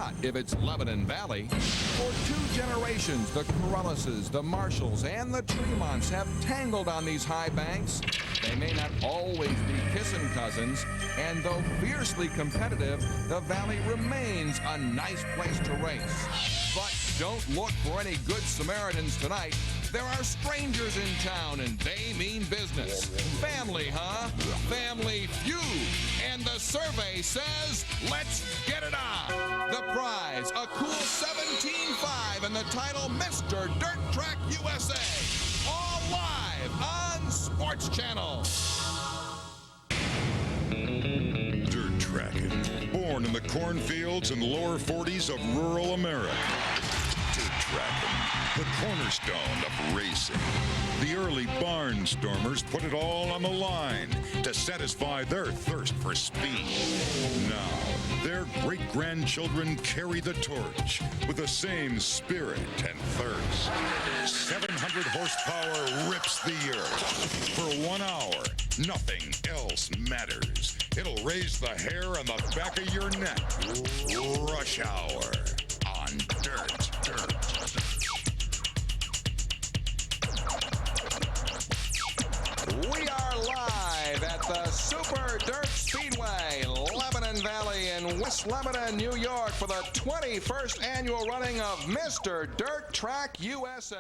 Not if it's Lebanon Valley. For 2 generations, the Corralises, the Marshalls, and the Tremonts have tangled on these high banks. They may not always be kissing cousins, and though fiercely competitive, the Valley remains a nice place to race. But don't look for any good Samaritans tonight. There are strangers in town, and they mean business. Family, huh? Family feud. And the survey says, let's get it on. The prize, a cool 17.5, and the title, Mr. Dirt Track USA. All live on Sports Channel. Dirt tracking. Born in the cornfields and lower 40s of rural America. Dirt tracking. The cornerstone of racing. The early barnstormers put it all on the line to satisfy their thirst for speed. Now, their great-grandchildren carry the torch with the same spirit and thirst. 700 horsepower rips the earth. For 1 hour, nothing else matters. It'll raise the hair on the back of your neck. Rush Hour on Dirt. We are live at the Super Dirt Speedway, Lebanon Valley in West Lebanon, New York, for the 21st annual running of Mr. Dirt Track USA.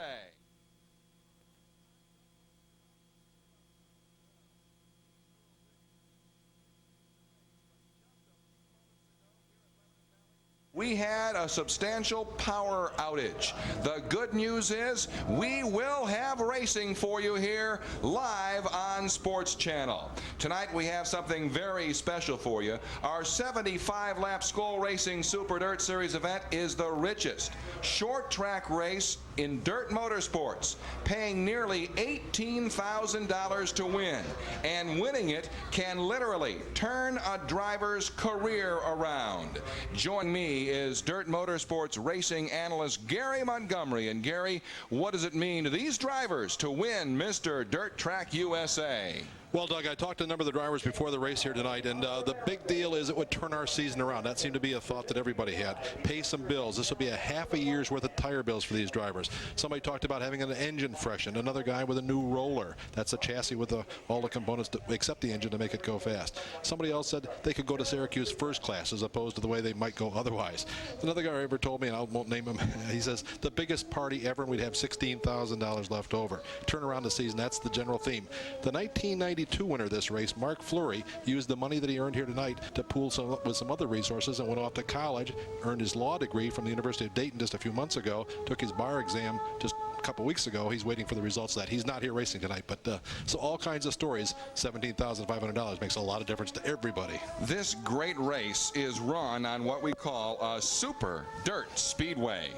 We had a substantial power outage. The good news is we will have racing for you here live on Sports Channel. Tonight we have something very special for you. Our 75-lap Skull Racing Super Dirt Series event is the richest short track race in dirt motorsports, paying nearly $18,000 to win. And winning it can literally turn a driver's career around. Join me is Dirt Motorsports racing analyst Gary Montgomery. And Gary, what does it mean to these drivers to win Mr. Dirt Track USA? Well, Doug, I talked to a number of the drivers before the race here tonight, and the big deal is it would turn our season around. That seemed to be a thought that everybody had. Pay some bills. This will be a half a year's worth of tire bills for these drivers. Somebody talked about having an engine freshened. Another guy with a new roller. That's a chassis with all the components except the engine to make it go fast. Somebody else said they could go to Syracuse first class as opposed to the way they might go otherwise. Another guy ever told me, and I won't name him, he says, the biggest party ever, and we'd have $16,000 left over. Turn around the season. That's the general theme. The 1992 winner of this race, Mark Fleury, used the money that he earned here tonight to pool with some other resources and went off to college, earned his law degree from the University of Dayton just a few months ago, took his bar exam just a couple weeks ago. He's waiting for the results of that. He's not here racing tonight, but so all kinds of stories. $17,500 makes a lot of difference to everybody. This great race is run on what we call a Super Dirt Speedway.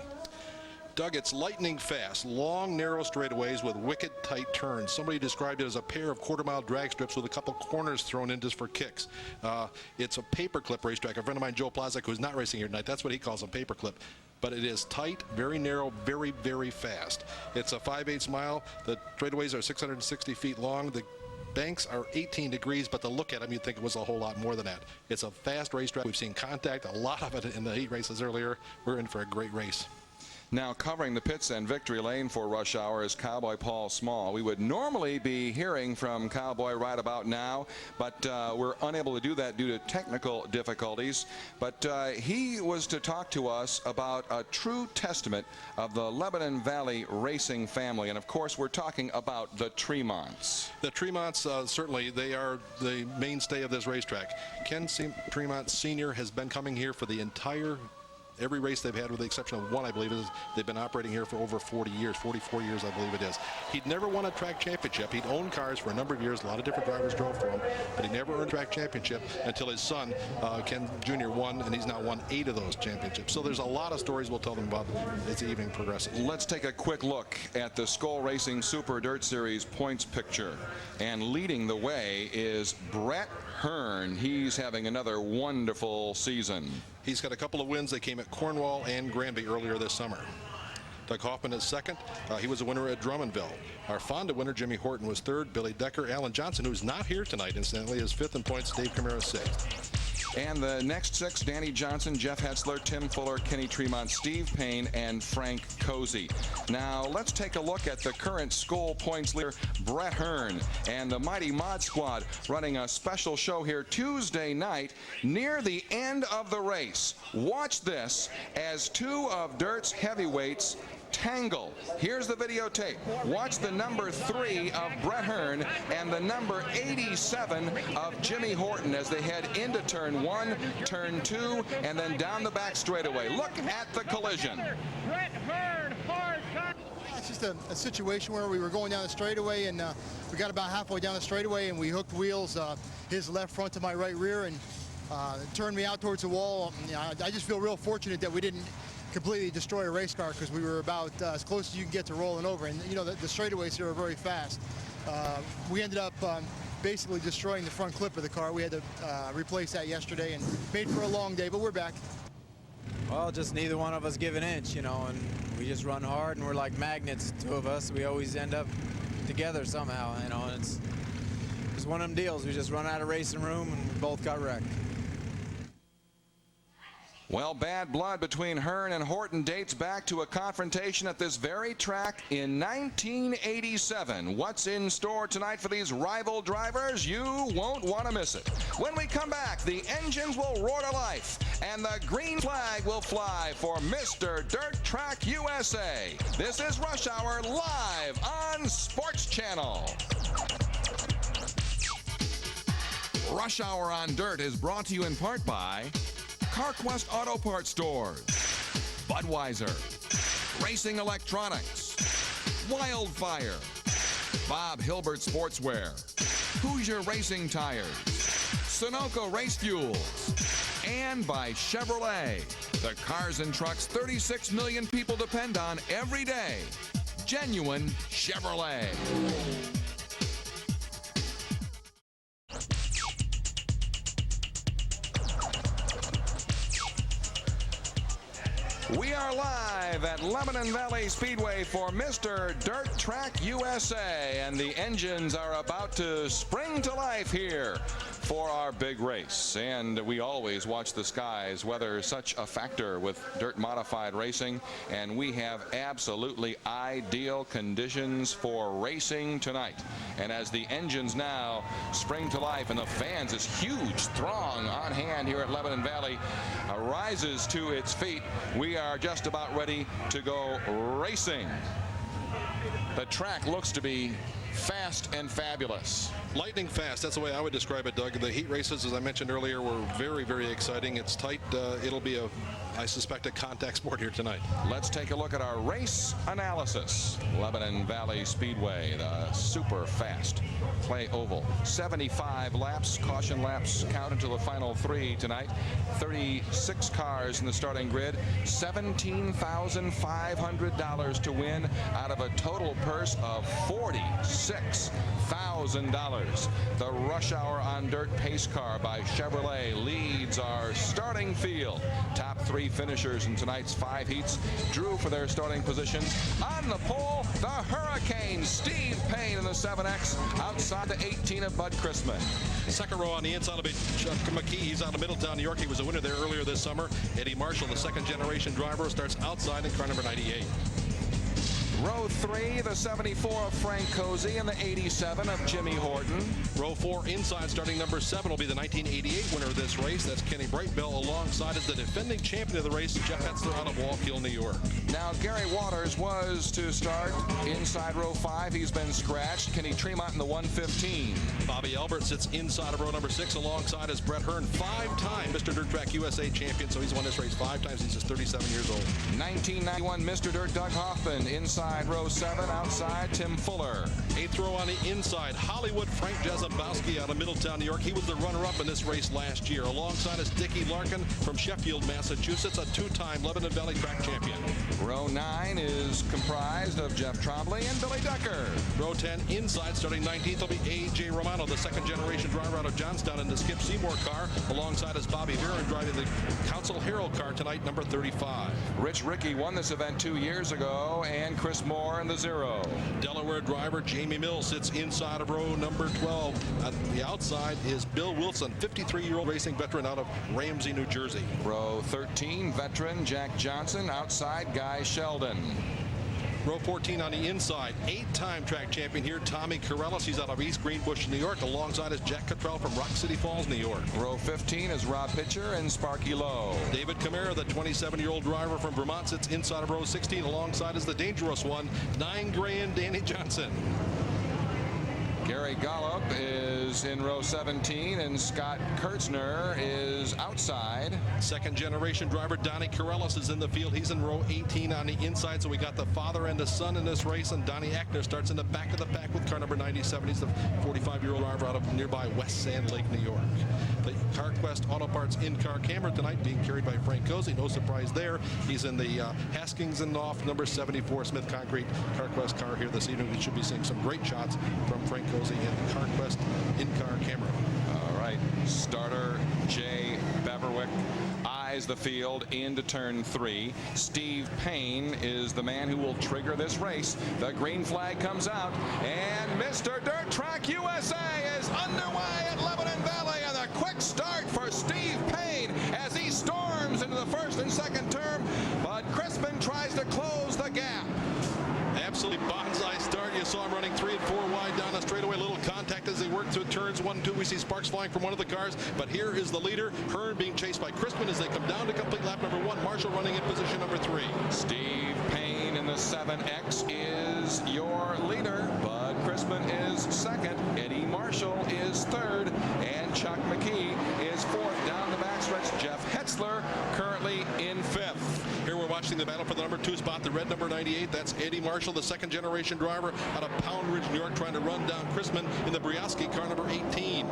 Doug, it's lightning fast, long, narrow straightaways with wicked tight turns. Somebody described it as a pair of quarter-mile drag strips with a couple corners thrown in just for kicks. It's a paperclip racetrack. A friend of mine, Joe Plazak, who's not racing here tonight, that's what he calls a paperclip. But it is tight, very narrow, very, very fast. It's a 5/8 mile. The straightaways are 660 feet long. The banks are 18 degrees, but to look at them, you'd think it was a whole lot more than that. It's a fast racetrack. We've seen contact, a lot of it in the heat races earlier. We're in for a great race. Now covering the pits and victory lane for Rush Hour is Cowboy Paul Small. We would normally be hearing from Cowboy right about now, but we're unable to do that due to technical difficulties. But he was to talk to us about a true testament of the Lebanon Valley racing family. And of course, we're talking about the Tremonts. The Tremonts, certainly, they are the mainstay of this racetrack. Ken Tremont Sr. has been coming here for the entire every race they've had, with the exception of one, I believe, is they've been operating here for over 40 years, 44 years, I believe it is. He'd never won a track championship. He'd owned cars for a number of years. A lot of different drivers drove for him, but he never earned a track championship until his son, Ken Jr., won, and he's now won 8 of those championships. So there's a lot of stories we'll tell them about as the evening progresses. Let's take a quick look at the Skull Racing Super Dirt Series points picture. And leading the way is Brett Hearn. He's having another wonderful season. He's got a couple of wins. They came at Cornwall and Granby earlier this summer. Doug Hoffman is second. He was a winner at Drummondville. Our Fonda winner, Jimmy Horton, was third. Billy Decker, Alan Johnson, who's not here tonight, incidentally, is fifth in points. Dave Camara, sixth. And the next 6, Danny Johnson, Jeff Hetzler, Tim Fuller, Kenny Tremont, Steve Payne, and Frank Cozy. Now, let's take a look at the current school points leader, Brett Hearn, and the Mighty Mod Squad running a special show here Tuesday night near the end of the race. Watch this as 2 of Dirt's heavyweights tangle. Here's the videotape. Watch the number 3 of Brett Hearn and the number 87 of Jimmy Horton as they head into turn 1, turn 2, and then down the back straightaway. Look at the collision. Brett Hearn, hard cut. It's just a situation where we were going down the straightaway, and we got about halfway down the straightaway, and we hooked wheels, his left front to my right rear, and turned me out towards the wall. I just feel real fortunate that we didn't completely destroy a race car, because we were about as close as you can get to rolling over. And you know, the straightaways here are very fast. We ended up basically destroying the front clip of the car. We had to replace that yesterday, and made for a long day, but we're back. Well, just neither one of us give an inch, you know, and we just run hard, and we're like magnets, 2 of us. We always end up together somehow, you know, and it's one of them deals. We just run out of racing room, and we both got wrecked. Well, bad blood between Hearn and Horton dates back to a confrontation at this very track in 1987. What's in store tonight for these rival drivers? You won't want to miss it. When we come back, the engines will roar to life, and the green flag will fly for Mr. Dirt Track USA. This is Rush Hour live on Sports Channel. Rush Hour on Dirt is brought to you in part by CarQuest Auto Parts Stores, Budweiser, Racing Electronics, Wildfire, Bob Hilbert Sportswear, Hoosier Racing Tires, Sunoco Race Fuels, and by Chevrolet, the cars and trucks 36 million people depend on every day. Genuine Chevrolet. We are live at Lebanon Valley Speedway for Mr. Dirt Track USA, and the engines are about to spring to life here for our big race. And we always watch the skies, weather such a factor with dirt modified racing, and we have absolutely ideal conditions for racing tonight. And as the engines now spring to life and the fans, this huge throng on hand here at Lebanon Valley rises to its feet, we are just about ready to go racing. The track looks to be fast and fabulous. Lightning fast, that's the way I would describe it, Doug. The heat races, as I mentioned earlier, were very, very exciting. It's tight. It'll be, I suspect, a contact sport here tonight. Let's take a look at our race analysis. Lebanon Valley Speedway, the super fast clay oval. 75 laps, caution laps count until the final 3 tonight. 36 cars in the starting grid. $17,500 to win out of a total purse of $46,000. The Rush Hour on Dirt pace car by Chevrolet leads our starting field. Top 3 finishers in tonight's 5 heats drew for their starting positions. On the pole, the Hurricane, Steve Payne in the 7X, outside the 18 of Bud Chrisman. Second row on the inside will be Chuck McKee. He's out of Middletown, New York. He was a winner there earlier this summer. Eddie Marshall, the second generation driver, starts outside in car number 98. Row 3, the 74 of Frank Cozy and the 87 of Jimmy Horton. Row 4 inside, starting number 7 will be the 1988 winner of this race. That's Kenny Brightbill, alongside as the defending champion of the race, Jeff Hetzler, out of Wallkill, New York. Now, Gary Waters was to start inside row 5. He's been scratched. Kenny Tremont in the 115. Bobby Albert sits inside of row number 6, alongside as Brett Hearn, 5-time Mr. Dirt Track USA champion. So he's won this race 5 times. He's just 37 years old. 1991 Mr. Dirt Doug Hoffman inside row 7, outside Tim Fuller. 8th row on the inside, Hollywood Frank Jazabowski out of Middletown, New York. He was the runner-up in this race last year. Alongside is Dickie Larkin from Sheffield, Massachusetts, a 2-time Lebanon Valley track champion. Row 9 is comprised of Jeff Trombley and Billy Decker. Row 10 inside, starting 19th, will be A.J. Romano, the second-generation driver out of Johnstown in the Skip Seymour car. Alongside is Bobby Viren driving the Council Herald car tonight, number 35. Rich Rickey won this event 2 years ago, and Chris once more in the 0. Delaware driver Jamie Mills sits inside of row number 12. At the outside is Bill Wilson, 53-year-old racing veteran out of Ramsey, New Jersey. Row 13, veteran Jack Johnson. Outside, Guy Sheldon. Row 14 on the inside, 8-time track champion here, Tommy Corellis. He's out of East Greenbush, New York. Alongside is Jack Cottrell from Rock City Falls, New York. Row 15 is Rob Pitcher and Sparky Lowe. David Camara, the 27-year-old driver from Vermont, sits inside of row 16. Alongside is the dangerous one, 9 gray and Danny Johnson. Gary Gollop is in row 17, and Scott Kurtzner is outside. Second-generation driver Donnie Corellis is in the field. He's in row 18 on the inside, so we got the father and the son in this race, and Donnie Ackner starts in the back of the pack with car number 97. He's the 45-year-old driver out of nearby West Sand Lake, New York. The CarQuest Auto Parts in-car camera tonight being carried by Frank Cozy. No surprise there. He's in the Haskins and Off number 74 Smith Concrete CarQuest car here this evening. We should be seeing some great shots from Frank Cozy and the CarQuest in-car camera. All right, starter Jay Beverwick eyes the field into turn 3. Steve Payne is the man who will trigger this race. The green flag comes out, and Mr. Dirt Track USA is underway at Lebanon Valley, and a quick start for Steve Payne as he storms into the first and second turn, but Crispin tries to close the gap. Absolutely bonsai start. You saw him running 3 and 4 wide down the straightaway. Little contact as they work through turns 1 and 2. We see sparks flying from one of the cars, but here is the leader, Hearn, being chased by Crispin as they come down to complete lap number 1. Marshall running in position number 3. Steve Payne in the 7X is your leader. Bud Crispin is second. Eddie Marshall is third, and Chuck McKee is fourth. Down the backstretch, Jeff Hetzler currently in 5th. Here we're watching the battle for the number 2 spot, the red number 98. That's Eddie Marshall, the second-generation driver out of Pound Ridge, New York, trying to run down Crispin in the Briosky car number 18.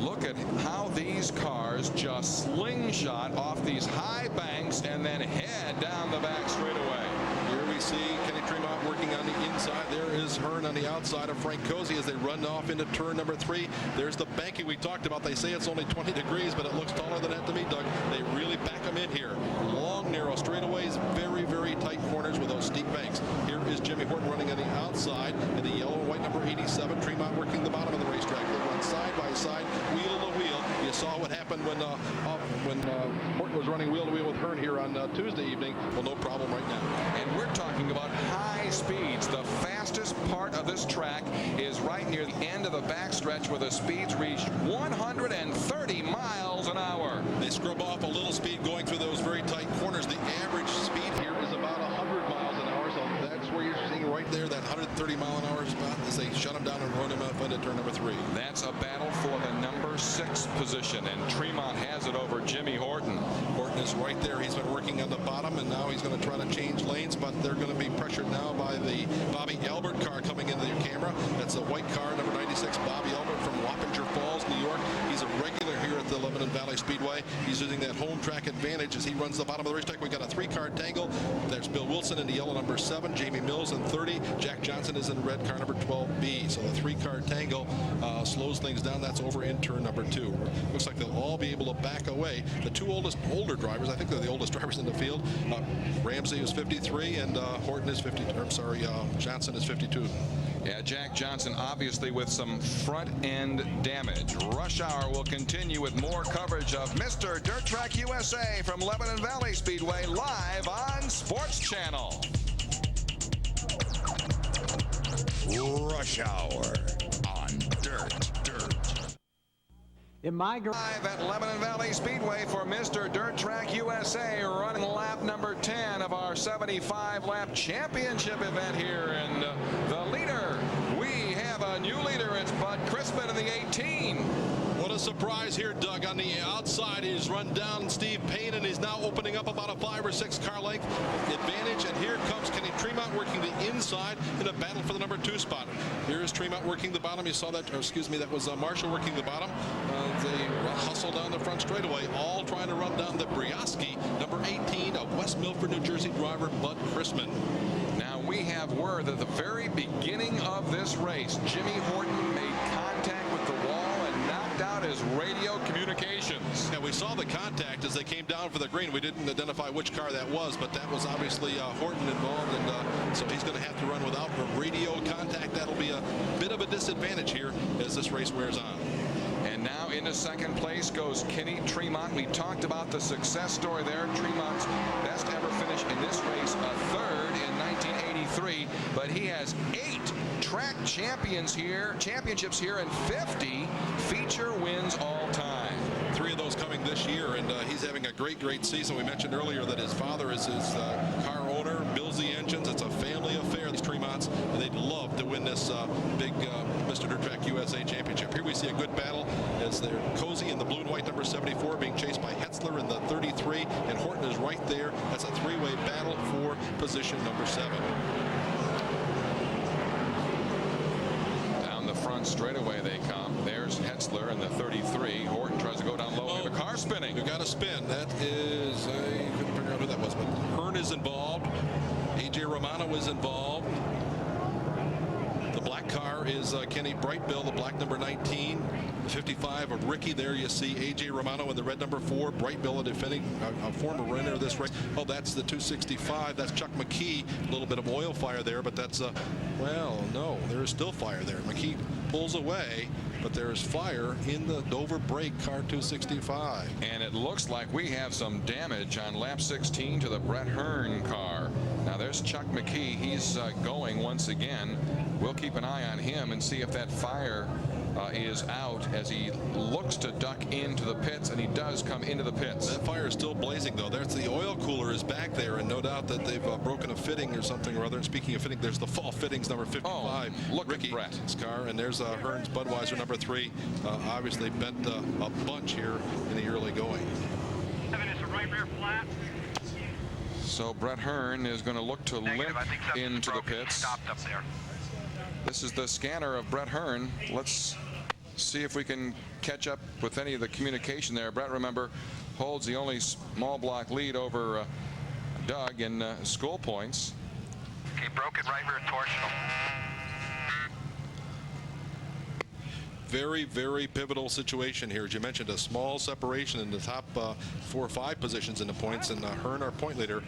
Look at how these cars just slingshot off these high banks and then head down the back straightaway. Here we see Kenny Tremont working on the inside. There is Hearn on the outside of Frank Cozy as they run off into turn number 3. There's the banking we talked about. They say it's only 20 degrees, but it looks taller than that to me, Doug. They really back them in here. Long, narrow straightaways, very, very tight corners with those steep banks. Here is Jimmy Horton running on the outside, and the yellow and white number 87. Tremont working the bottom of the racetrack. They run side by side, wheel to wheel. You saw what happened when Horton was running wheel to wheel with Hearn here on Tuesday evening. Well, no problem right now. And we're talking about high speeds. The fastest part of this track is right near the end of the backstretch where the speeds reach 130 miles an hour. They scrub off a little speed going through those very tight corners. The average speed here is about 100 miles an hour, so that's where you're seeing right there, that 130 mile an hour spot as they shut him down and run him up into turn number 3. That's a battle for the number 6 position, and Tremont has it over Jimmy Horton. Horton is right there. He's been working on the bottom, and now he's going to try to change lanes, but they're going to be pressured now by the Bobby Albert car coming into your camera. That's the white car, number 96, Bobby Albert from Wappinger Falls, New York. He's a regular here at the Lebanon Valley Speedway. He's using that home track advantage as he runs the bottom of the racetrack. We've got a 3-car tangle. There's Bill Wilson in the yellow number 7, Jamie Mills in 30, Jack Johnson is in red car number 12B. So the 3-car tangle slows things down. That's over in turn number 2. Looks like they'll all be able to back away. The 2 older drivers, I think they're the oldest drivers in the field. Ramsey is 53 and Horton is 50. I'm sorry, Johnson is 52. Yeah, Jack Johnson obviously with some front end damage. Rush Hour will continue with more coverage of Mr. Dirt Track USA from Lebanon Valley Speedway live on Sports Channel. Rush Hour on Dirt. Live at Lebanon Valley Speedway for Mr. Dirt Track USA, running lap number 10 of our 75-lap championship event here. And the leader, we have a new leader. It's Bud Crispin in the 18. What a surprise here, Doug. On the outside, he's run down Steve Payne, and he's now opening up about a 5 or 6 car length advantage. And here comes Kenny Tremont working the inside in a battle for the number 2 spot. Here is Tremont working the bottom. You saw that, or excuse me, that was Marshall working the bottom. They hustle down the front straightaway, all trying to run down the Briosky, number 18, of West Milford, New Jersey driver Bud Crispin. Now we have word that at the very beginning of this race, Jimmy Horton made contact with the wall and knocked out his radio communication complications. And we saw the contact as they came down for the green. We didn't identify which car that was, but that was obviously Horton involved, and so he's going to have to run without radio contact. That'll be a bit of a disadvantage here as this race wears on. And now into second place goes Kenny Tremont. We talked about the success story there. Tremont's best ever finish in this race, a third in 1983, but he has 8 track championships here and 50 feature wins all time. 3 of those coming this year, and he's having a great season. We mentioned earlier that his father is his car owner, builds the engines. It's a family affair, these Tremonts, and they'd love to win this big Mr. Dirt Track USA Championship. Here we see a good battle as they're Cozy in the blue and white number 74 being chased by Hetzler in the 33, and Horton is right there. That's a 3-way battle for position number 7. Down the front straightaway they come. There's Hetzler in the 33. Horton tries to go down low. The car spinning. We've got a spin. That is, I couldn't figure out who that was, but Hearn is involved. A.J. Romano is involved. The black car is Kenny Brightbill, the black number 19. The 55 of Ricky. There you see A.J. Romano in the red number 4. Brightbill, a defending, a former winner of this race. Oh, that's the 265. That's Chuck McKee. A little bit of oil fire there, but that's, well, no, there is still fire there. McKee pulls away, but there is fire in the Dover brake car 265. And it looks like we have some damage on lap 16 to the Brett Hearn car. Now there's Chuck McKee. He's going once again. We'll keep an eye on him and see if that fire is out as he looks to duck into the pits, and he does come into the pits. That fire is still blazing, though. There's the oil cooler is back there, and no doubt that they've broken a fitting or something or other. And speaking of fitting, there's the fall fittings number 55. Oh, look Ricky's at Brett's car, and there's Hearn's Budweiser number 3. Obviously bent a bunch here in the early going. It's a right rear flat. So Brett Hearn is going to look to limp into the pits. Stopped up there. This is the scanner of Brett Hearn. Let's see if we can catch up with any of the communication there. Brett, remember, holds the only small block lead over Doug in school points. Okay, broken right rear torsional. Very pivotal situation here. As you mentioned, a small separation in the top 4 or 5 positions in the points, and Hearn, our point leader,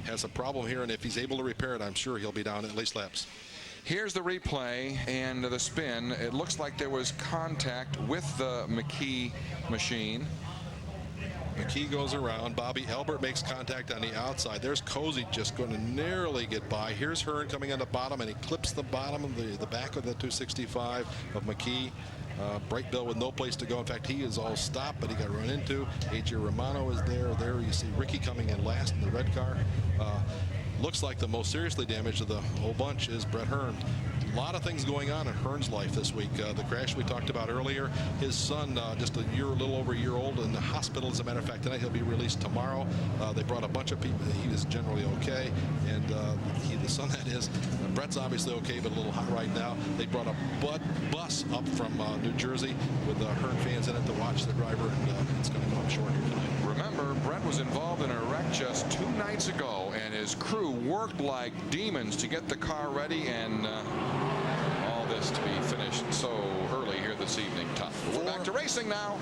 has a problem here, and if he's able to repair it, I'm sure he'll be down at least laps. Here's the replay and the spin. It looks like there was contact with the McKee machine. McKee goes around. Bobby Albert makes contact on the outside. There's Cozy just going to narrowly get by. Here's Hearn coming on the bottom, and he clips the bottom of the back of the 265 of McKee. Brightbill with no place to go. In fact, he is all stopped, but he got run into. A.J. Romano is there. There you see Ricky coming in last in the red car. Looks like the most seriously damaged of the whole bunch is Brett Hearn. A lot of things going on in Hearn's life this week. The crash we talked about earlier. His son, just a little over a year old, in the hospital. As a matter of fact, tonight he'll be released tomorrow. They brought a bunch of people. He was generally okay, and the son, that is. Brett's obviously okay, but a little hot right now. They brought a bus up from New Jersey with Hearn fans in it to watch the driver, and it's going to come up short here tonight. Remember, Brett was involved in a wreck just 2 nights ago, and his crew worked like demons to get the car ready, and all this to be finished so early here this evening. Tough. We're back to racing now.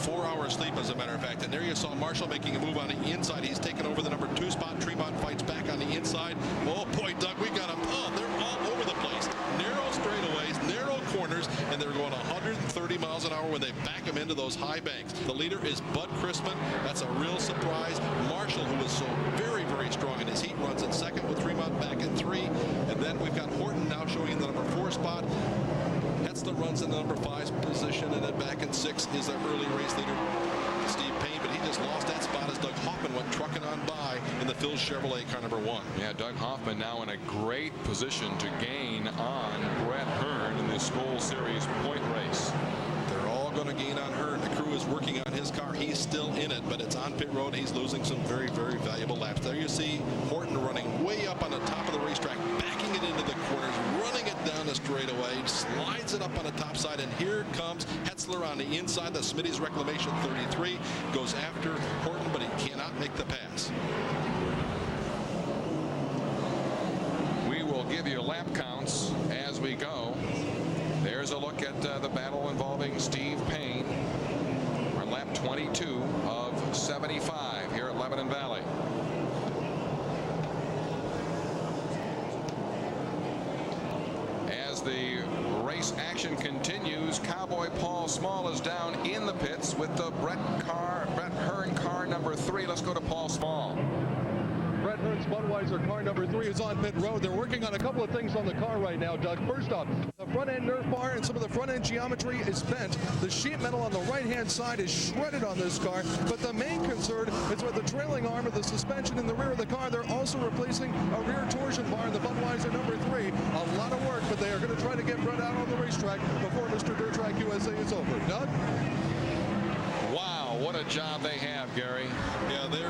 4 hours sleep, as a matter of fact. And there you saw Marshall making a move on the inside. He's taken over the number 2 spot. Tremont fights back on the inside. Oh boy, Doug, we got him. Oh, they're all over the place. Narrow straightaways, narrow corners, and they're going 130 miles an hour when they back them into those high banks. The leader is Bud Crispin. That's a real surprise. Marshall, who is so very strong in his heat runs in second, with Tremont back in 3. And then we've got Horton now showing in the number 4 spot. Hetzler runs in the number 5 position, and then back in 6 is the early race leader, Steve Payne, but he just lost that spot as Doug Hoffman went trucking on by in the Phil Chevrolet car number 1. Yeah, Doug Hoffman now in a great position to gain on Brett Hearn in this School Series point race. They're all going to gain on Hearn. The crew is working on his car. He's still in it, but it's on pit road. He's losing some very valuable laps. There you see Horton running way up on the top of the racetrack, backing it into the corners, running it down the straightaway, slides it up on the top side, and here comes Hetzler on the inside. The Smitty's Reclamation 33 goes after Horton, but he cannot make the pass. We will give you lap counts as we go. There's a look at the battle involving Steve Payne. We're on lap 22 of 75 here at Lebanon Valley. As the race action continues, Cowboy Paul Small is down in the pits with the Brett Hearn car number 3. Let's go to Paul Small. Brett Hearn's Budweiser car number 3 is on pit road. They're working on a couple of things on the car right now, Doug. First off, the front end Nerf bar and some of the front end geometry is bent. The sheet metal on the right hand side is shredded on this car, but the main concern is with the trailing arm of the suspension in the rear of the car. They're also replacing a rear torsion bar in the Budweiser number 3. A lot of work, but they are going to try to get Brett out on the racetrack before Mr. Dirt Track USA is over. Doug? Wow, what a job they have, Gary. Yeah, they're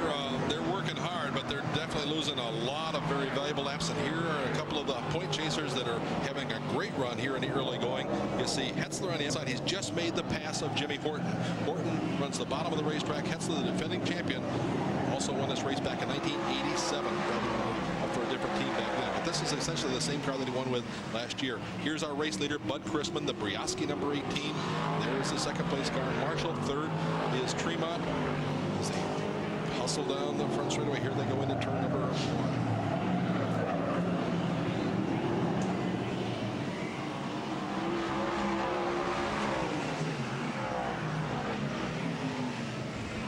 working hard, but they're definitely losing a lot of very valuable laps. And here are a couple of the point chasers that are having a great run here in the early going. You see Hetzler on the inside. He's just made the pass of Jimmy Horton. Horton runs the bottom of the racetrack. Hetzler, the defending champion, also won this race back in 1987. For a different team back then. But this is essentially the same car that he won with last year. Here's our race leader, Bud Chrisman, the Brioski number 18. There's the second place car. Marshall. Third is Tremont. As they hustle down the front straightaway, here they go into turn number 1.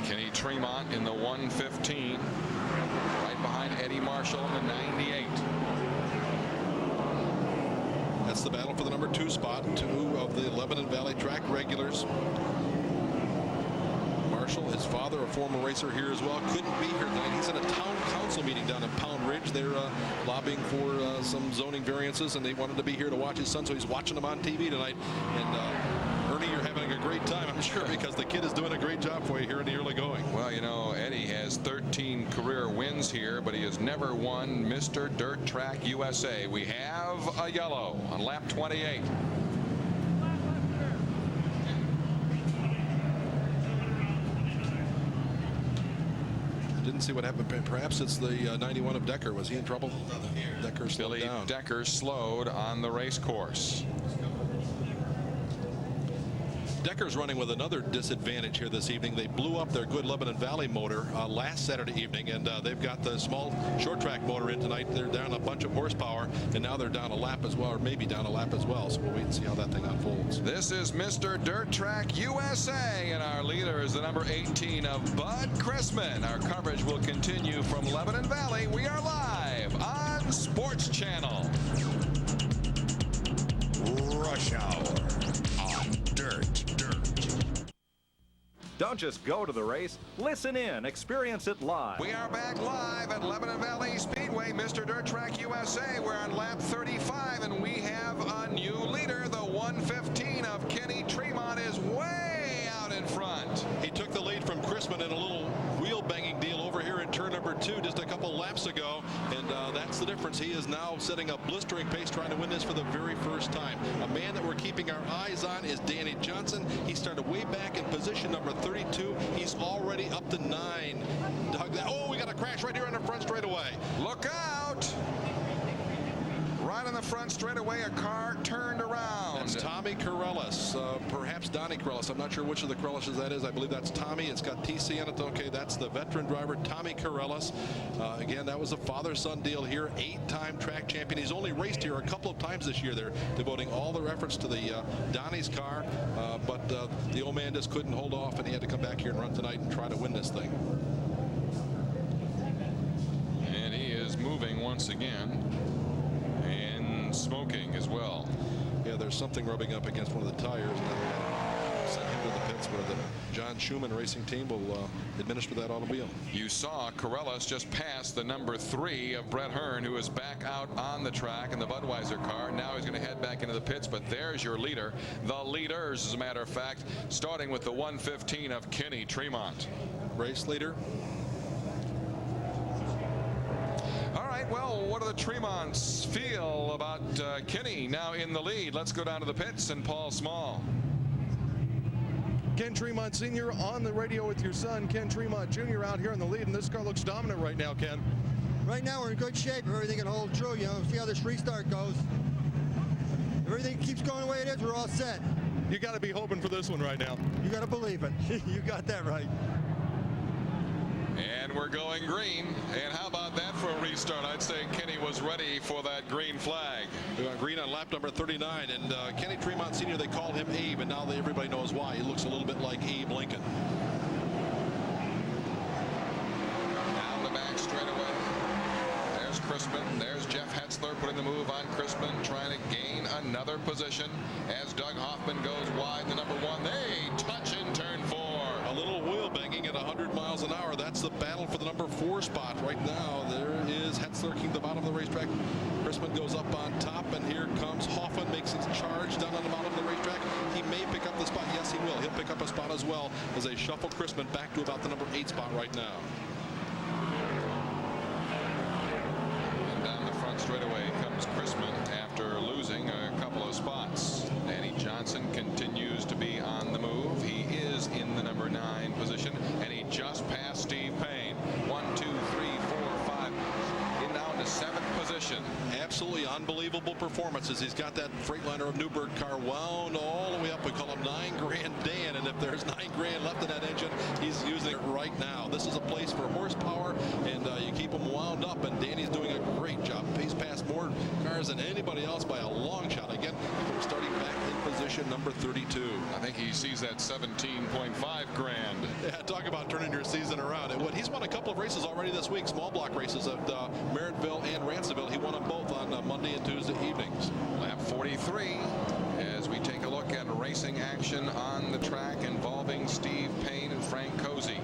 Kenny Tremont in the 115. Behind Eddie Marshall in the 98. That's the battle for the number 2 spot. 2 of the Lebanon Valley track regulars. Marshall, his father, a former racer here as well, couldn't be here tonight. He's in a town council meeting down in Pound Ridge. They're lobbying for some zoning variances, and they wanted to be here to watch his son, so he's watching them on TV tonight. And Ernie, you're having a great time, I'm sure, because the kid is doing a great job for you here in the early going. Well, you know, Eddie has 13 career wins here, but he has never won Mr. Dirt Track USA. We have a yellow on lap 28. Didn't see what happened. Perhaps it's the 91 of Decker. Was he in trouble? Decker slowed down. Decker slowed on the race course. Decker's running with another disadvantage here this evening. They blew up their good Lebanon Valley motor last Saturday evening, and they've got the small short track motor in tonight. They're down a bunch of horsepower, and now they're down a lap as well, or maybe down a lap as well. So we'll wait and see how that thing unfolds. This is Mr. Dirt Track USA, and our leader is the number 18 of Bud Chrisman. Our coverage will continue from Lebanon Valley. We are live on Sports Channel. Rush Hour on Dirt. Don't just go to the race. Listen in. Experience it live. We are back live at Lebanon Valley Speedway, Mr. Dirt Track USA. We're on lap 35, and we have a new leader. The 115 of Kenny Tremont is way out in front. He took the lead from Chrisman in a little wheel banging deal over here in turn number 2 just a couple laps ago, and that's the difference. He is now setting a blistering pace, trying to win this for the very first time. A man that we're keeping our eyes on is Danny Johnson. He started way back in position number 32. He's already up to 9. Doug, we got a crash right here on the front straightaway. Look out! Right on the front straightaway, a car turned around. That's Tommy Corellis, perhaps Donnie Corellis. I'm not sure which of the Corellises that is. I believe that's Tommy. It's got TC on it. Okay, that's the veteran driver, Tommy Corellis. Again, that was a father-son deal here. 8-time track champion. He's only raced here a couple of times this year. They're devoting all their efforts to the Donnie's car, but the old man just couldn't hold off, and he had to come back here and run tonight and try to win this thing. And he is moving once again. Smoking as well. Yeah, there's something rubbing up against one of the tires. Now send him to the pits where the John Schumann racing team will administer that automobile. You saw Corellis just pass the number 3 of Brett Hearn, who is back out on the track in the Budweiser car. Now he's going to head back into the pits, but there's your leader. The leaders, as a matter of fact, starting with the 115 of Kenny Tremont. Race leader. All right, well, what do the Tremonts feel about Kenny now in the lead? Let's go down to the pits and Paul Small. Ken Tremont Sr. on the radio with your son, Ken Tremont Jr. out here in the lead, and this car looks dominant right now, Ken. Right now we're in good shape if everything can hold true. See how this restart goes. If everything keeps going the way it is, we're all set. You got to be hoping for this one right now. You got to believe it. You got that right. And we're going green. And how about that for a restart? I'd say Kenny was ready for that green flag. We got green on lap number 39, and Kenny Tremont Sr., they call him Abe, and now everybody knows why. He looks a little bit like Abe Lincoln. Down the back straightaway. There's Chrisman. There's Jeff Hetzler putting the move on Chrisman, trying to gain another position as Doug Hoffman goes wide. The number 1, they touch in turn 4. A little wheel banging at 100 miles an hour. That's the battle for the number 4 spot right now. There is Hetzler king the bottom of the racetrack. Chrisman goes up on top, and here comes Hoffman, makes his charge down on the bottom of the racetrack. He may pick up the spot. Yes, he will. He'll pick up a spot as well as they shuffle Chrisman back to about the number 8 spot right now. And down the front straightaway comes Chrisman after losing a couple of spots. Danny Johnson continues to be on the move. He is in the number 9 position, and he just passed Steve Payne. 1, 2, 3, 4, 5. In now into 7th position. Absolutely unbelievable performances. He's got that Freightliner of Newberg car wound all the way up. We call him 9 grand Dan, and if there's 9 grand left in that engine, he's using it right now. This is a place for horsepower, and you keep him wound up, and Danny's doing a great job. He's passed more cars than anybody else by a long shot. Again, we're starting back in position number 32. I think he sees that 17.5 grand. Yeah, talk about turning your season around. He's won a couple of races already this week, small block races at Merrittville and Ransomville. He won them both on Monday and Tuesday evenings. Lap 43 as we take a look at racing action on the track involving Steve Payne and Frank Cozy.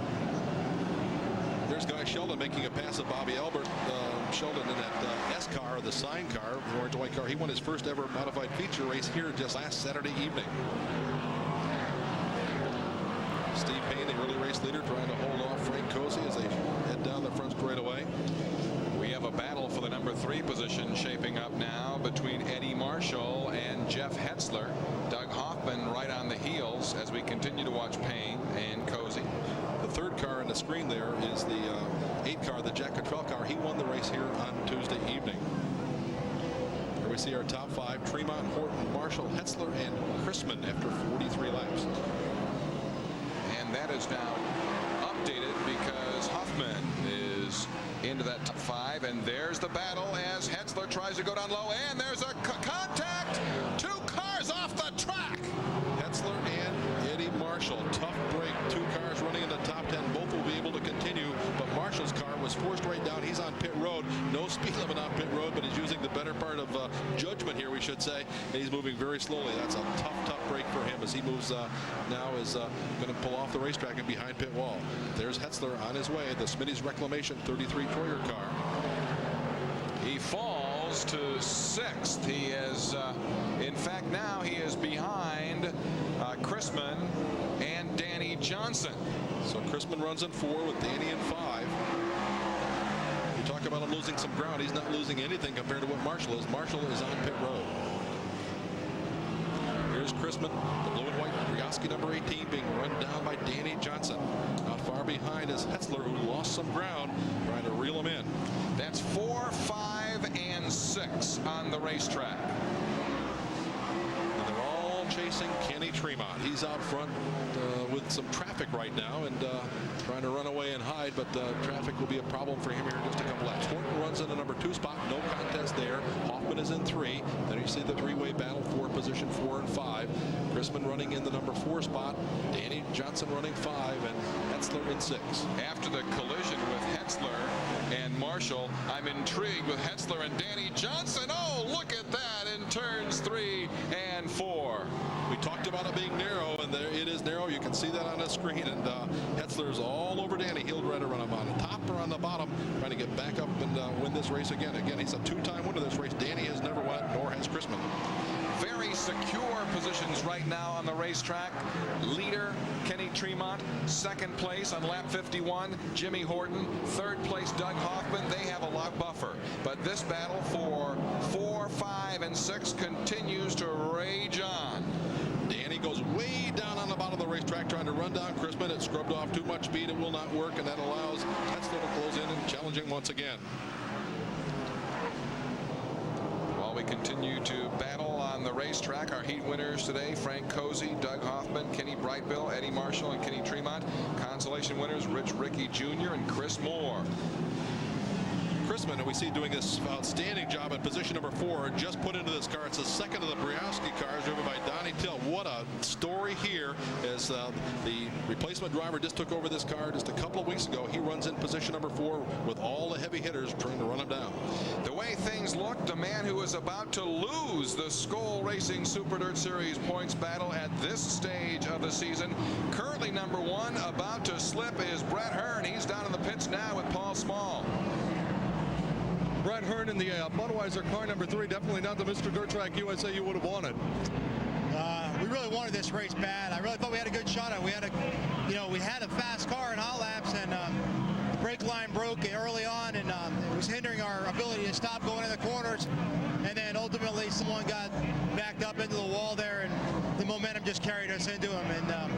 There's Guy Sheldon making a pass at Bobby Albert. Sheldon in that S car, the sign car, the orange and white car. He won his first ever modified feature race here just last Saturday evening. Steve Payne, the early race leader, trying to hold off Frank Cozy as they head down the front straightaway. We have a battle for the number 3 position shaping up now between Eddie Marshall and Jeff Hetzler. Doug Hoffman right on the heels as we continue to watch Payne and Cozy. The 3rd car on the screen there is the 8 car, the Jack Cottrell car. He won the race here on Tuesday evening. Here we see our top 5: Tremont, Horton, Marshall, Hetzler, and Chrisman after 43 laps. And that is now updated because Hoffman is into that top 5, and there's the battle as Hetzler tries to go down low, and there's a contact. 2 cars off the track. Hetzler and Eddie Marshall, tough break. 2 cars running in the top 10. Both will be able to continue, but Marshall's car was forced right down. He's on pit road. No speed limit on pit road, but he's using the better part of judgment here, we should say. And he's moving very slowly. That's a tough break for him as he moves now is going to pull off the racetrack and behind pit wall. There's Hetzler on his way. The Smitty's Reclamation 33 Troyer car. He falls to 6th. He is, in fact, now he is behind Chrisman and Danny Johnson. So Chrisman runs in 4 with Danny in 5. You talk about him losing some ground. He's not losing anything compared to what Marshall is. Marshall is on pit road. Here's Chrisman, the blue and white Ryoski number 18, being run down by Danny Johnson. Not far behind is Hetzler, who lost some ground, trying to reel him in. That's 4, 5, and 6 on the racetrack. And they're all chasing Kenny Tremont. He's out front with some traffic right now and trying to run away and hide, but traffic will be a problem for him here in just a couple laps. Horton runs in the number 2 spot, no contest there. Hoffman is in 3. Then you see the 3-way battle for position 4 and 5. Chrisman running in the number 4 spot. Danny Johnson running 5, and Hetzler in 6. After the collision with Hetzler and Marshall, I'm intrigued with Hetzler and Danny Johnson. Oh, look at that in turns 3 and 4. We talked about it being narrow, and there it is narrow. You can see that on the screen, and Hetzler's all over Danny. He'll try to run him on the top or on the bottom, trying to get back up and win this race again. Again, he's a 2-time winner of this race. Danny has never won it, nor has Chrisman. Very secure positions right now on the racetrack. Leader Kenny Tremont, 2nd place on lap 51, Jimmy Horton, 3rd place Doug Hoffman. They have a lot buffer, but this battle for 4, 5, and 6 continues to rage on. Danny goes way down on the bottom of the racetrack trying to run down Chrisman. It scrubbed off too much speed. It will not work, and that allows Hetzler to close in and challenge him once again. we continue to battle on the racetrack. Our heat winners today: Frank Cozy, Doug Hoffman, Kenny Brightbill, Eddie Marshall, and Kenny Tremont. Consolation winners: Rich Ricky Jr. and Chris Moore. Chrisman, and we see doing this outstanding job at position number 4, just put into this car. It's the second of the Briowski cars driven by Donnie Till. What a story here, as the replacement driver just took over this car just a couple of weeks ago. He runs in position number 4 with all the heavy hitters trying to run him down. The way things looked, a man who is about to lose the Skoal Racing Super Dirt Series points battle at this stage of the season. Currently number 1, about to slip, is Brett Hearn. He's down in the pits now with Paul Small. Brett Hearn in the Budweiser car number 3, definitely not the Mr. Dirt Track USA you would have wanted. We really wanted this race bad. I really thought we had a good shot at it. We had a fast car in hot laps, and the brake line broke early on, and it was hindering our ability to stop going in the corners. And then ultimately someone got backed up into the wall there, and the momentum just carried us into him, and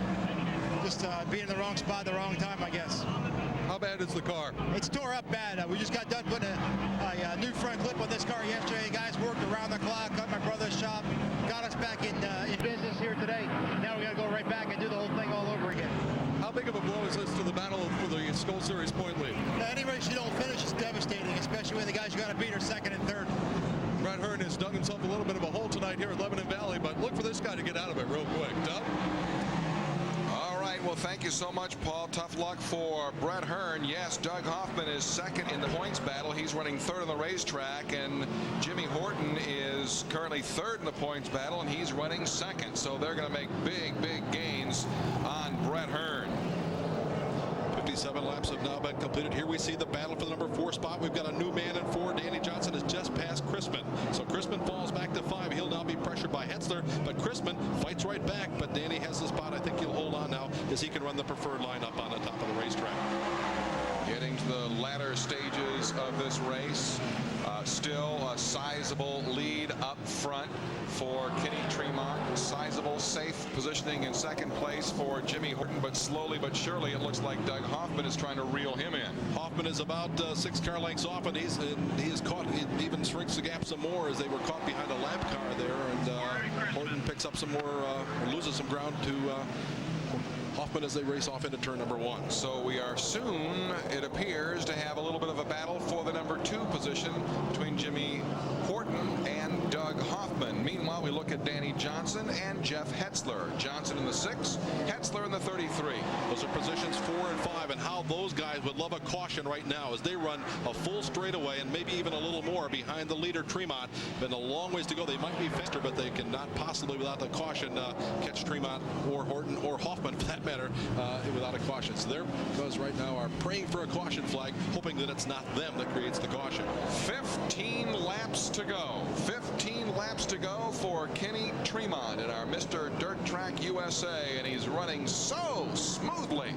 just being in the wrong spot at the wrong time, I guess. How bad is the car? It's tore up bad. We just got done putting a new front clip on this car yesterday. Guys worked around the clock, got my brother's shop, got us back in business here today. Now we got to go right back and do the whole thing all over again. How big of a blow is this to the battle for the Skoal Series point lead? Any race you don't finish is devastating, especially when the guys you got to beat are second and third. Brett Hearn has dug himself a little bit of a hole tonight here at Lebanon Valley, but look for this guy to get out of it real quick. Doug? Well, thank you so much, Paul. Tough luck for Brett Hearn. Yes, Doug Hoffman is second in the points battle. He's running third on the racetrack, and Jimmy Horton is currently third in the points battle, and he's running second. So they're going to make big gains on Brett Hearn. 57 laps have now been completed. Here we see the battle for the number 4 spot. We've got a new man in 4. Danny Johnson has just passed Chrisman. So Chrisman falls back to 5. He'll now be pressured by Hetzler, but Chrisman fights right back. But Danny has the spot. I think he'll hold on now as he can run the preferred lineup on the top of the racetrack. Getting to the latter stages of this race. Still a sizable lead up front for Kenny Tremont. Sizable safe positioning in second place for Jimmy Horton, but slowly but surely it looks like Doug Hoffman is trying to reel him in. Hoffman is about 6 car lengths off, and he is caught. He even shrinks the gap some more as they were caught behind a lap car there, and Horton picks up some more, loses some ground to Hoffman as they race off into turn number 1. So we are soon, it appears, to have a little bit of a battle for the number 2 position between Jimmy Horton and Doug Hoffman. Meanwhile, we look at Danny Johnson and Jeff Hetzler. Johnson in the 6, Hetzler in the 33. Those are positions 4 and 5, and how those guys would love a caution right now as they run a full straightaway and maybe even a little more behind the leader Tremont. Been a long ways to go. They might be faster, but they cannot possibly, without the caution, catch Tremont or Horton or Hoffman for that matter without a caution. So there goes right now are praying for a caution flag, hoping that it's not them that creates the caution. 15 laps to go. 15 laps to go for Kenny Tremont in our Mr. Dirt Track USA, and he's running so smoothly.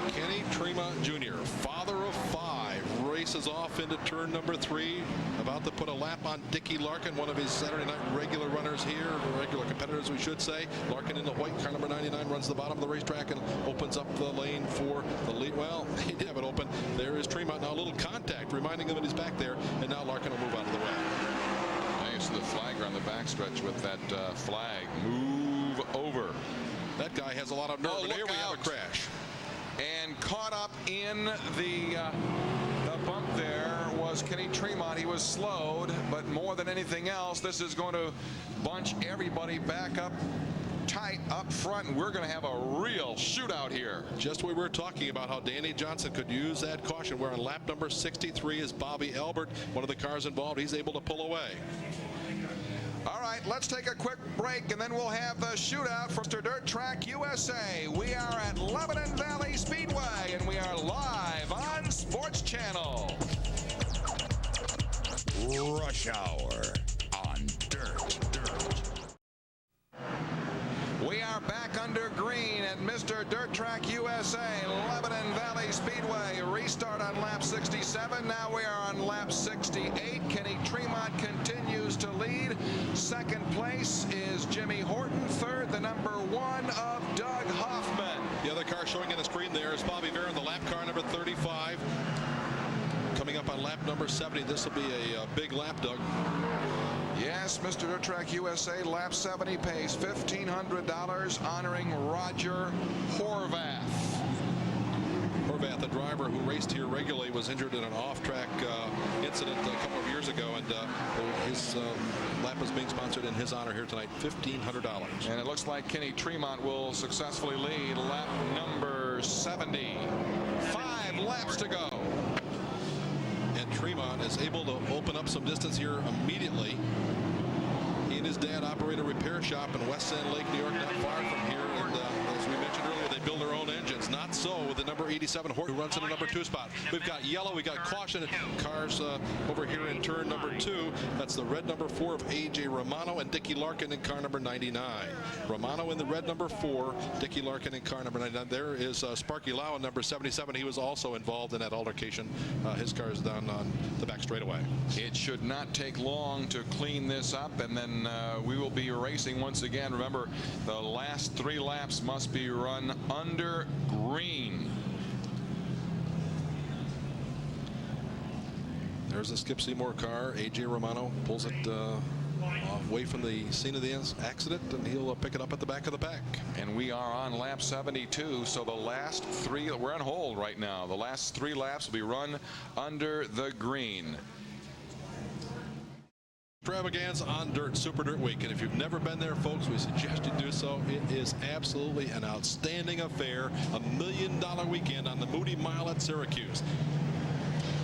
Kenny Tremont Jr., father of 5, races off into turn number 3, about to put a lap on Dickie Larkin, one of his Saturday night regular runners here, regular competitors we should say. Larkin in the white car number 99 runs the bottom of the racetrack and opens up the lane for the lead. Well, he did have it open. There is Tremont now, a little contact reminding him that he's back there, and now Larkin will move out of the way. Thanks to the flagger on the backstretch with that flag. Move over. That guy has a lot of nerve, and here we have a crash. And caught up in the bump there was Kenny Tremont. He was slowed, but more than anything else, this is going to bunch everybody back up tight up front, and we're going to have a real shootout here. Just we were talking about how Danny Johnson could use that caution. We're on lap number 63 is Bobby Albert, one of the cars involved. He's able to pull away. All right, let's take a quick break, and then we'll have the shootout for Mr. Dirt Track USA. We are at Lebanon Valley Speedway, and we are live on Sports Channel. Rush Hour on Dirt. We are back under green at Mr. Dirt Track USA, Lebanon Valley Speedway. Restart on lap 67. Now we are on lap 68. Kenny Tremont continues to lead. Second place is Jimmy Horton. Third, the number 1 of Doug Hoffman. The other car showing on the screen there is Bobby Barron, the lap car number 35. Coming up on lap number number 70. This will be a big lap, Doug. Yes, Mr. Dirt Track USA, lap 70 pays $1,500, honoring Roger Horvath. Horvath, the driver who raced here regularly, was injured in an off-track incident a couple of years ago, and his lap is being sponsored in his honor here tonight, $1,500. And it looks like Kenny Tremont will successfully lead lap number 70. 5 laps to go. And Tremont is able to open up some distance here immediately. He and his dad operate a repair shop in West Sand Lake, New York, not far from here. And as we mentioned earlier, they build their own engines. Not so with the number 87 Horton, who runs in the number 2 spot. We've got yellow, we got caution cars over here in turn number 2. That's the red number 4 of A.J. Romano and Dickie Larkin in car number 99. Romano in the red number 4, Dickie Larkin in car number 99. There is Sparky Lau in number 77. He was also involved in that altercation. His car is down on the back straightaway. It should not take long to clean this up, and then we will be racing once again. Remember, the last 3 laps must be run under green. There's a Skip Seymour car. A.J. Romano pulls it away from the scene of the accident, and he'll pick it up at the back of the pack. And we are on lap 72, so the last 3, we're on hold right now. The last 3 laps will be run under the green. Extravaganza on Dirt, Super Dirt Week, and if you've never been there, folks, we suggest you do so. It is absolutely an outstanding affair. $1 million weekend on the Moody Mile at Syracuse.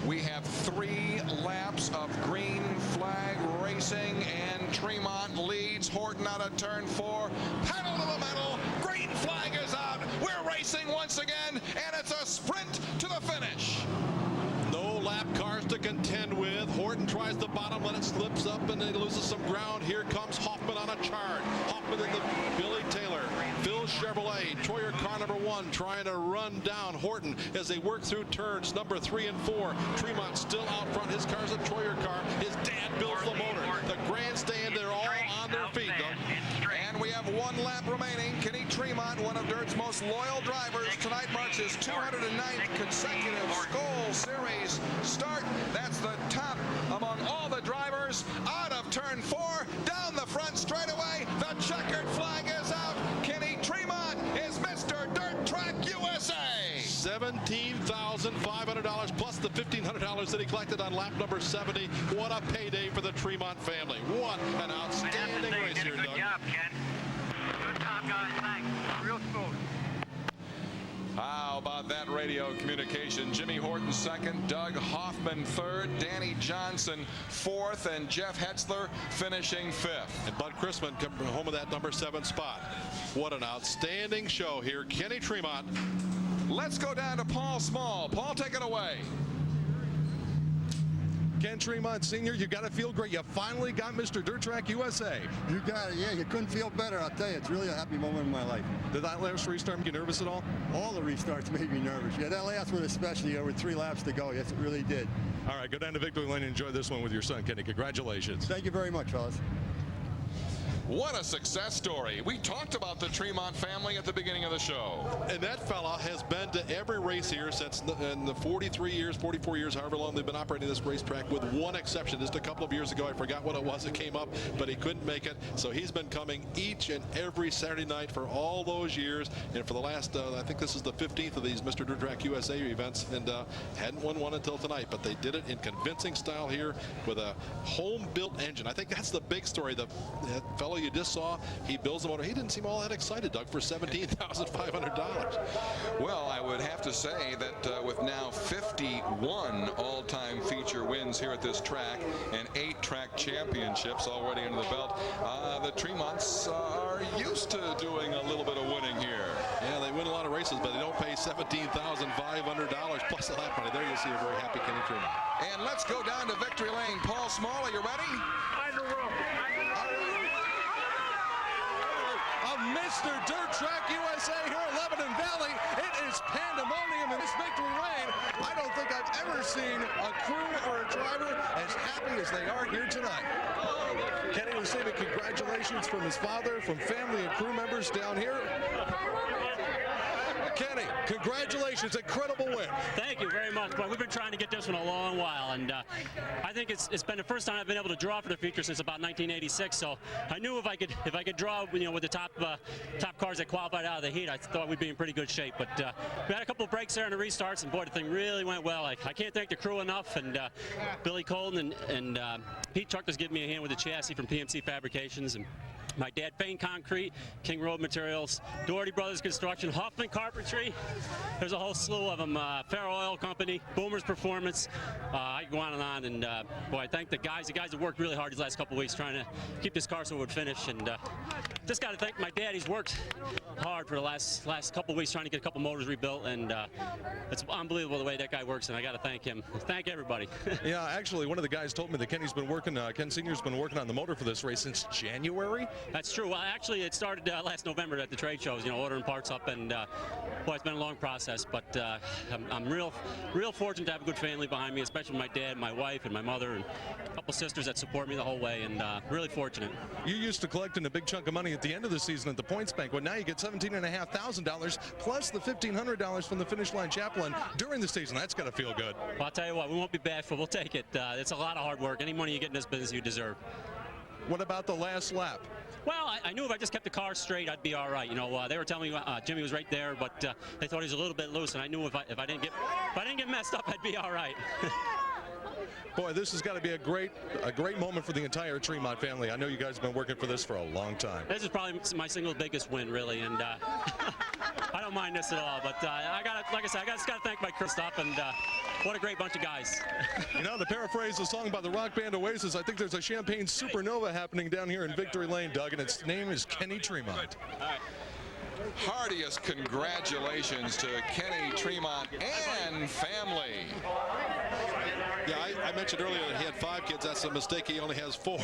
We have 3 laps of green flag racing, and Tremont leads Horton out of turn 4. Pedal to the metal. Green flag is out. We're racing once again, and it's a sprint to the finish. No lap cars to contend with. Horton tries the bottom, then it slips up and it loses some ground. Here comes Hoffman on a charge. Hoffman in the Billy Taylor. Phil Chevrolet, Troyer car number 1, trying to run down Horton as they work through turns number 3 and 4. Tremont still out front. His car's a Troyer car. His dad builds the motor. The grandstand, they're all on their feet, though. And we have 1 lap remaining. Kenny Tremont, one of Dirt's most loyal drivers, tonight marks his 209th consecutive Skoal Series start. That's the top among all the drivers. Out of turn 4, down the front straightaway. The checkered flag is out. Kenny Tremont is Mr. Dirt Track USA. $17,500 plus the $1,500 that he collected on lap number 70. What a payday for the Tremont family. What an outstanding race here, Doug. Good job, Ken. Good job, guys. Thanks. Real smooth. How about that radio communication? Jimmy Horton 2nd, Doug Hoffman 3rd, Danny Johnson 4th, and Jeff Hetzler finishing 5th. And Bud Chrisman coming home with that number 7 spot. What an outstanding show here. Kenny Tremont. Let's go down to Paul Small. Paul, take it away. Ken Tremont Sr., you got to feel great. You finally got Mr. Dirt Track USA. You got it. Yeah, you couldn't feel better. I'll tell you, it's really a happy moment in my life. Did that last restart make you nervous at all? All the restarts made me nervous. Yeah, that last one especially, with 3 laps to go. Yes, it really did. All right, go down to victory lane and enjoy this one with your son, Kenny. Congratulations. Thank you very much, fellas. What a success story. We talked about the Tremont family at the beginning of the show. And that fella has been to every race here since in the 43 years, 44 years, however long they've been operating this racetrack, with one exception. Just a couple of years ago, I forgot what it was that came up, but he couldn't make it. So he's been coming each and every Saturday night for all those years. And for the last, I think this is the 15th of these Mr. Dirt Track USA events, and hadn't won one until tonight. But they did it in convincing style here with a home-built engine. I think that's the big story. That fellow you just saw, he builds the motor. He didn't seem all that excited, Doug, for $17,500. Well, I would have to say that with now 51 all-time feature wins here at this track and 8 track championships already under the belt, the Tremonts are used to doing a little bit of winning here. Yeah, they win a lot of races, but they don't pay $17,500 plus the lap money. There you'll see a very happy Kenny Tremont. And let's go down to victory lane. Paul Small, are you ready? Mr. Dirt Track USA here at Lebanon Valley. It is pandemonium in this victory lane. I don't think I've ever seen a crew or a driver as happy as they are here tonight. Kenny receiving congratulations from his father, from family and crew members down here. Kenny, congratulations, incredible win. Thank you very much. Well, we've been trying to get this one a long while, and I think it's been the first time I've been able to draw for the feature since about 1986. So I knew if I could draw, with the top cars that qualified out of the heat, I thought we'd be in pretty good shape. But we had a couple of breaks there in the restarts, and boy, the thing really went well. I can't thank the crew enough, and Billy Colton and Pete Trucker's giving me a hand with the chassis from PMC Fabrications, and my dad, Fane Concrete, King Road Materials, Doherty Brothers Construction, Huffman Carpentry. There's a whole slew of them. Farrow Oil Company, Boomer's Performance. I can go on, and boy, I thank the guys. The guys have worked really hard these last couple of weeks trying to keep this car so it would finish. And just got to thank my dad. He's worked hard for the last couple of weeks trying to get a couple motors rebuilt, and it's unbelievable the way that guy works. And I got to thank him. Thank everybody. Yeah, actually, one of the guys told me that Kenny's been working. Ken Senior's been working on the motor for this race since January. That's true. Well, actually, it started last November at the trade shows, ordering parts up, and boy, it's been a long process, but I'm real fortunate to have a good family behind me, especially my dad, my wife, and my mother, and a couple sisters that support me the whole way, and really fortunate. You used to collecting a big chunk of money at the end of the season at the points bank. Well, now you get $17,500 plus the $1,500 from the finish line chaplain during the season. That's got to feel good. Well, I'll tell you what, we won't be bashful. We'll take it. It's a lot of hard work. Any money you get in this business, you deserve. What about the last lap? Well, I knew if I just kept the car straight, I'd be all right. They were telling me Jimmy was right there, but they thought he was a little bit loose, and I knew if I didn't get messed up, I'd be all right. Boy, this has got to be a great moment for the entire Tremont family. I know you guys have been working for this for a long time. This is probably my single biggest win, really, and I don't mind this at all. But like I said, I just got to thank my crew stop, and what a great bunch of guys. To paraphrase a song by the rock band Oasis, I think there's a champagne supernova happening down here in Victory Lane, Doug, and its name is Kenny Tremont. All right. Heartiest congratulations to Kenny Tremont and family. Yeah, I mentioned earlier that he had 5 kids. That's a mistake. He only has 4.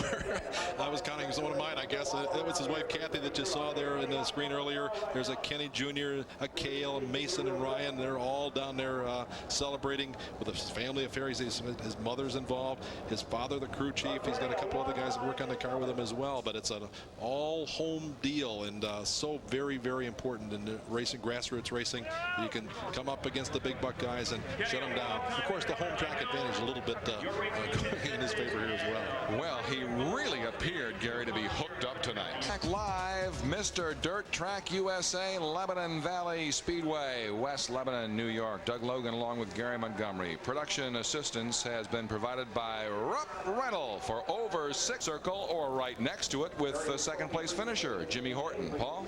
I was counting one of mine, I guess. That was his wife, Kathy, that you saw there in the screen earlier. There's a Kenny Jr., a Cale, Mason, and Ryan. They're all down there celebrating with his family affairs. His mother's involved. His father, the crew chief. He's got a couple other guys that work on the car with him as well. But it's an all-home deal, and so very, very important in racing, grassroots racing. You can come up against the big buck guys and shut them down. Of course, the home track advantage a little bit going in his favor here as well. Well, he really appeared, Gary, to be hooked up tonight. Back live, Mr. Dirt Track USA, Lebanon Valley Speedway, West Lebanon, New York. Doug Logan along with Gary Montgomery. Production assistance has been provided by Rupp Rental for over 6 circle or right next to it with the second place finisher, Jimmy Horton. Paul?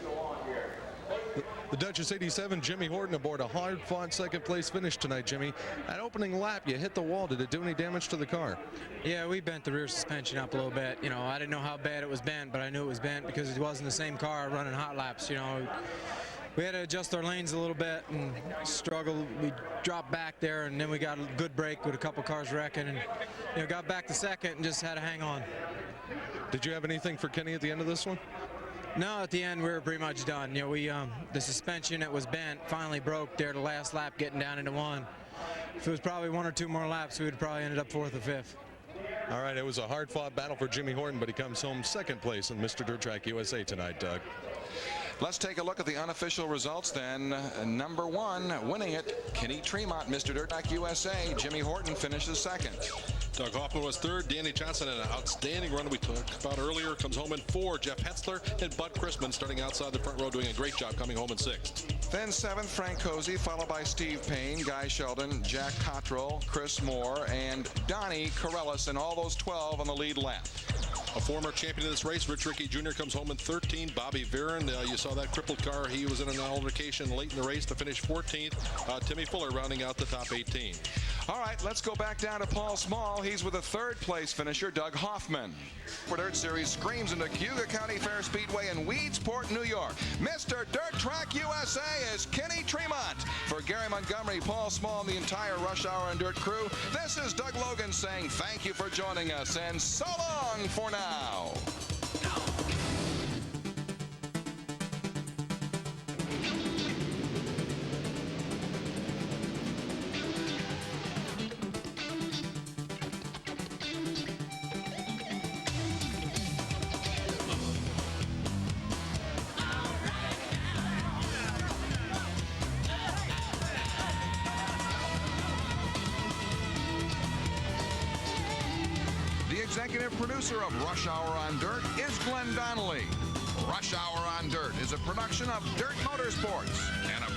The Duchess 87, Jimmy Horton aboard a hard-fought second-place finish tonight, Jimmy. That opening lap, you hit the wall. Did it do any damage to the car? Yeah, we bent the rear suspension up a little bit. I didn't know how bad it was bent, but I knew it was bent because it wasn't the same car running hot laps. We had to adjust our lanes a little bit and struggle. We dropped back there, and then we got a good break with a couple cars wrecking, and got back to second and just had to hang on. Did you have anything for Kenny at the end of this one? No, at the end we were pretty much done. The suspension that was bent finally broke there the last lap getting down into 1. If it was probably 1 or 2 more laps, we would probably ended up 4th or 5th. All right, it was a hard-fought battle for Jimmy Horton, but he comes home second place in Mr. Dirt Track USA tonight, Doug. Let's take a look at the unofficial results then. Number 1, winning it, Kenny Tremont, Mr. Dirt Track USA. Jimmy Horton finishes second. Doug Hoffman was 3rd. Danny Johnson, an outstanding run we talked about earlier, comes home in 4. Jeff Hetzler and Bud Chrisman starting outside the front row doing a great job coming home in 6th. Then 7th, Frank Cozy, followed by Steve Payne, Guy Sheldon, Jack Cottrell, Chris Moore, and Donnie Corellis, and all those 12 on the lead lap. A former champion of this race, Rich Rickey Jr. comes home in 13. Bobby Varon, you saw that crippled car. He was in an altercation late in the race to finish 14th. Timmy Fuller rounding out the top 18. All right, let's go back down to Paul Small. He's with a 3rd place finisher, Doug Hoffman. For Dirt Series screams into Cayuga County Fair Speedway in Weedsport, New York. Mr. Dirt Track USA is Kenny Tremont. For Gary Montgomery, Paul Small, and the entire Rush Hour and Dirt crew, this is Doug Logan saying thank you for joining us, and so long for now. executive producer of Rush Hour on Dirt is Glenn Donnelly. Rush Hour on Dirt is a production of Dirt Motorsports and a